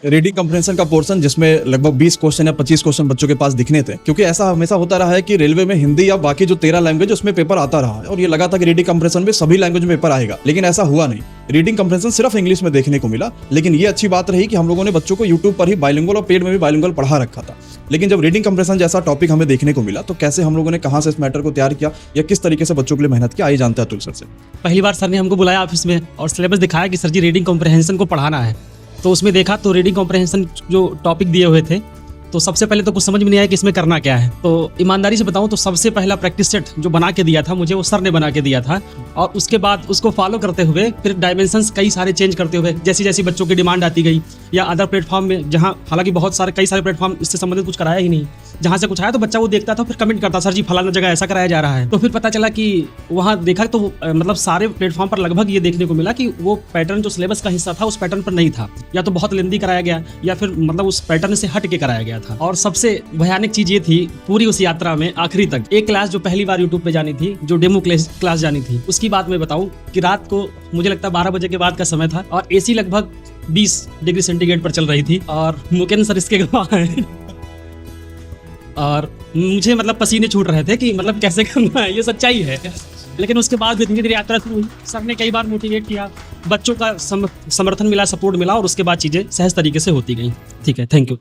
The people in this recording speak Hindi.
रीडिंग कम्प्रहेंशन का पोर्शन जिसमें लगभग 20 क्वेश्चन या 25 क्वेश्चन बच्चों के पास दिखने थे, क्योंकि ऐसा हमेशा होता रहा है कि रेलवे में हिंदी या बाकी जो 13 लैंग्वेज उसमें पेपर आता रहा है और ये लगा था कि रीडिंग कम्प्रहेंशन में सभी लैंग्वेज में पेपर आएगा, लेकिन ऐसा हुआ नहीं। रीडिंग कम्प्रहेंशन सिर्फ इंग्लिश में देखने को मिला, लेकिन ये अच्छी बात रही कि हम लोगों ने बच्चों को यूट्यूब पर ही बाइलिंगुअल और पेड में भी बाइलिंगुअल पढ़ा रखा था। लेकिन जब रीडिंग कम्प्रहेंशन जैसा टॉपिक हमें देखने को मिला तो कैसे हम लोगों ने कहाँ से इस मैटर को तैयार किया या किस तरीके से बच्चों के लिए मेहनत किया, आइए जानते हैं अतुल सर से। पहली बार सर ने हमको बुलाया ऑफिस में और सिलेबस दिखाया कि सर जी रीडिंग कॉम्प्रहेंशन को पढ़ाना है। तो उसमें देखा तो रीडिंग कॉम्प्रहेंशन जो टॉपिक दिए हुए थे, तो सबसे पहले तो कुछ समझ में नहीं आया कि इसमें करना क्या है। तो ईमानदारी से बताऊं तो सबसे पहला प्रैक्टिस सेट जो बना के दिया था मुझे, वो सर ने बना के दिया था, और उसके बाद उसको फॉलो करते हुए फिर डायमेंशंस कई सारे चेंज करते हुए जैसी जैसी बच्चों की डिमांड आती गई, या अदर प्लेटफॉर्म में जहाँ हालांकि बहुत सारे कई सारे प्लेटफॉर्म इससे संबंधित कुछ कराया ही नहीं, जहाँ से कुछ आया तो बच्चा वो देखता था फिर कमेंट करता, सर जी फलाना जगह ऐसा कराया जा रहा है। तो फिर पता चला कि वहाँ देखा तो मतलब सारे प्लेटफॉर्म पर लगभग ये देखने को मिला कि वो पैटर्न जो सिलेबस का हिस्सा था उस पैटर्न पर नहीं था, या तो बहुत लेंदी कराया गया या फिर मतलब उस पैटर्न से हट के कराया गया था। और सबसे भयानक चीज ये थी पूरी उस यात्रा में आखिरी तक, एक क्लास जो पहली बार यूट्यूब पे जानी थी, जो डेमो क्लास जानी थी, उसकी बात मैं बताऊं कि रात को मुझे लगता है 12 बजे के बाद का समय था और एसी लगभग 20 डिग्री सेंटीग्रेड पर चल रही थी और मुकेंद्र सर इसके गवाह हैं और मुझे मतलब पसीने छूट रहे थे कि मतलब कैसे करना है, ये सच्चाई है। लेकिन उसके बाद धीरे धीरे यात्रा शुरू हुई, सर ने कई बार मोटिवेट किया, बच्चों का समर्थन मिला, सपोर्ट मिला और उसके बाद चीज़ें सहज तरीके से होती गई। ठीक है, थैंक यू।